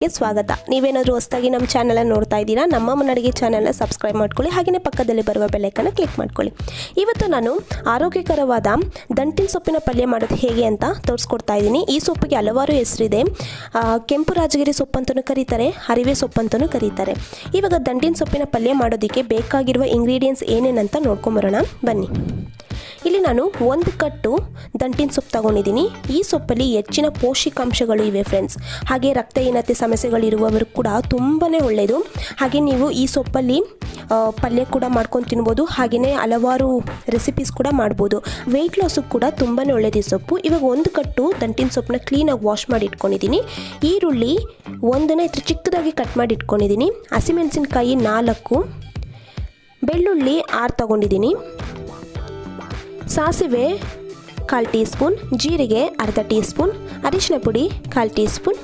ಸ್ವಾಗತ. ನೀವೇನಾದರೂ ಹೊಸದಾಗಿ ನಮ್ಮ ಚಾನಲನ್ನು ನೋಡ್ತಾ ಇದ್ದೀರಾ, ನಮ್ಮ ಮನಡಿಗೆ ಚಾನಲ್ನ ಸಬ್ಸ್ಕ್ರೈಬ್ ಮಾಡ್ಕೊಳ್ಳಿ. ಹಾಗೆಯೇ ಪಕ್ಕದಲ್ಲಿ ಬರುವ ಬೆಲ್ಲೈಕನ್ನ ಕ್ಲಿಕ್ ಮಾಡ್ಕೊಳ್ಳಿ. ಇವತ್ತು ನಾನು ಆರೋಗ್ಯಕರವಾದ ದಂಟಿನ ಸೊಪ್ಪಿನ ಪಲ್ಯ ಮಾಡೋದು ಹೇಗೆ ಅಂತ ತೋರಿಸ್ಕೊಡ್ತಾ ಇದ್ದೀನಿ. ಈ ಸೊಪ್ಪಿಗೆ ಹಲವಾರು ಹೆಸರಿದೆ. ಕೆಂಪು ರಾಜಗಿರಿ ಸೊಪ್ಪು ಅಂತಲೂ ಕರೀತಾರೆ, ಹರಿವೆ ಸೊಪ್ಪು ಅಂತಲೂ ಕರೀತಾರೆ. ಇವಾಗ ದಂಟಿನ ಸೊಪ್ಪಿನ ಪಲ್ಯ ಮಾಡೋದಕ್ಕೆ ಬೇಕಾಗಿರುವ ಇಂಗ್ರೀಡಿಯೆಂಟ್ಸ್ ಏನೇನಂತ ನೋಡ್ಕೊಂಬರೋಣ ಬನ್ನಿ. ಇಲ್ಲಿ ನಾನು 1 ಕಟ್ಟು ದಂಟಿನ ಸೊಪ್ಪು ತಗೊಂಡಿದ್ದೀನಿ. ಈ ಸೊಪ್ಪಲ್ಲಿ ಹೆಚ್ಚಿನ ಪೋಷಕಾಂಶಗಳು ಇವೆ ಫ್ರೆಂಡ್ಸ್. ಹಾಗೆ ರಕ್ತಹೀನತೆ ಸಮಸ್ಯೆಗಳಿರುವವರು ಕೂಡ ತುಂಬಾ ಒಳ್ಳೆಯದು. ಹಾಗೆ ನೀವು ಈ ಸೊಪ್ಪಲ್ಲಿ ಪಲ್ಯ ಕೂಡ ಮಾಡ್ಕೊಂಡು ತಿನ್ಬೋದು. ಹಾಗೆಯೇ ಹಲವಾರು ರೆಸಿಪೀಸ್ ಕೂಡ ಮಾಡ್ಬೋದು. ವೆಯ್ಟ್ ಲಾಸಿಗೆ ಕೂಡ ತುಂಬಾ ಒಳ್ಳೆಯದು ಈ ಸೊಪ್ಪು. ಇವಾಗ 1 ಕಟ್ಟು ದಂಟಿನ ಸೊಪ್ಪನ್ನ ಕ್ಲೀನಾಗಿ ವಾಶ್ ಮಾಡಿ ಇಟ್ಕೊಂಡಿದ್ದೀನಿ. ಈರುಳ್ಳಿ 1ನೇ ಚಿಕ್ಕದಾಗಿ ಕಟ್ ಮಾಡಿ ಇಟ್ಕೊಂಡಿದ್ದೀನಿ. ಹಸಿಮೆಣಸಿನ್ಕಾಯಿ 4, ಬೆಳ್ಳುಳ್ಳಿ 6 ತಗೊಂಡಿದ್ದೀನಿ. ಸಾಸಿವೆ 1/4 ಟೀ ಸ್ಪೂನ್, ಜೀರಿಗೆ 1/2 ಟೀ ಸ್ಪೂನ್, ಅರಿಶಿನ ಪುಡಿ 1/4 ಟೀ ಸ್ಪೂನ್,